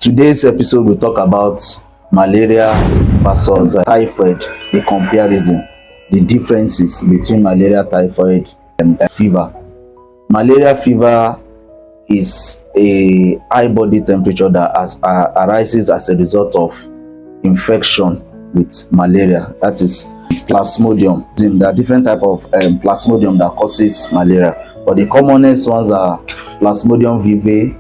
Today's episode will talk about malaria versus typhoid, the comparison, the differences between malaria, typhoid, and fever. Malaria fever is a high body temperature that arises as a result of infection with malaria. That is plasmodium. There are different types of plasmodium that causes malaria, but the commonest ones are plasmodium vivae,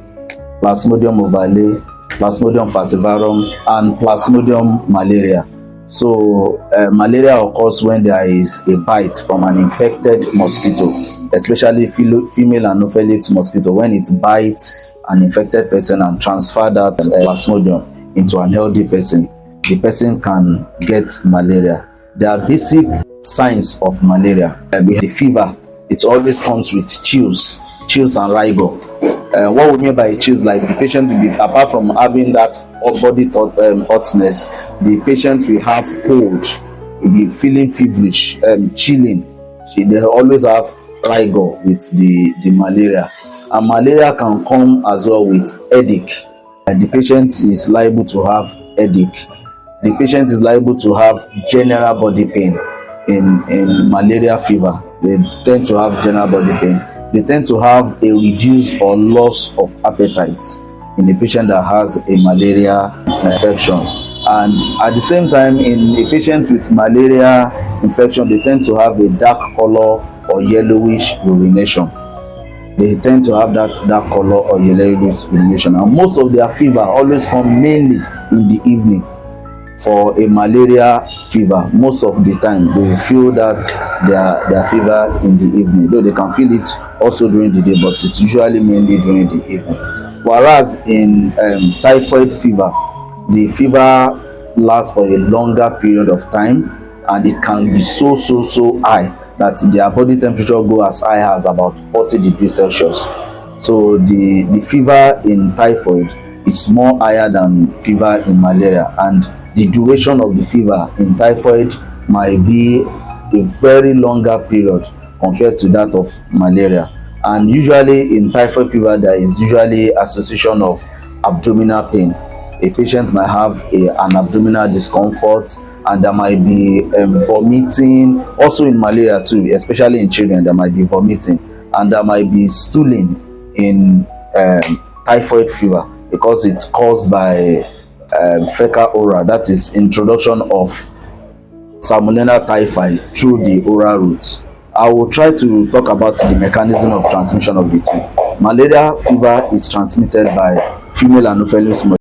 plasmodium ovale, plasmodium falciparum, and plasmodium malaria. So malaria occurs when there is a bite from an infected mosquito, especially female anopheles mosquito. When it bites an infected person and transfer that plasmodium into an healthy person, the person can get malaria. There are basic signs of malaria. The fever, it always comes with chills and rigor. What we mean by chills, like the patient will be, apart from having that body hotness, the patient will have cold, will be feeling feverish, chilling. They always have rigor with the malaria. And malaria can come as well with headache. The patient is liable to have headache. The patient is liable to have general body pain. In malaria fever, they tend to have general body pain. They tend to have a reduced or loss of appetite in a patient that has a malaria infection. And at the same time, in a patient with malaria infection, they tend to have a dark color or yellowish urination. They tend to have that dark color or yellowish urination. And most of their fever always come mainly in the evening. For a malaria fever, most of the time they will feel that their fever in the evening, though they can feel it also during the day, but it's usually mainly during the evening. Whereas in typhoid fever, the fever lasts for a longer period of time, and it can be so high that their body temperature go as high as about 40 degrees Celsius. So the fever in typhoid is more higher than fever in malaria, and the duration of the fever in typhoid might be a very longer period compared to that of malaria. And usually in typhoid fever, there is usually association of abdominal pain. A patient might have an abdominal discomfort, and there might be vomiting. Also in malaria too, especially in children, there might be vomiting, and there might be stooling in typhoid fever because it's caused by fecal oral, that is introduction of Salmonella typhi through the oral route. I will try to talk about the mechanism of transmission of the two. Malaria fever is transmitted by female Anopheles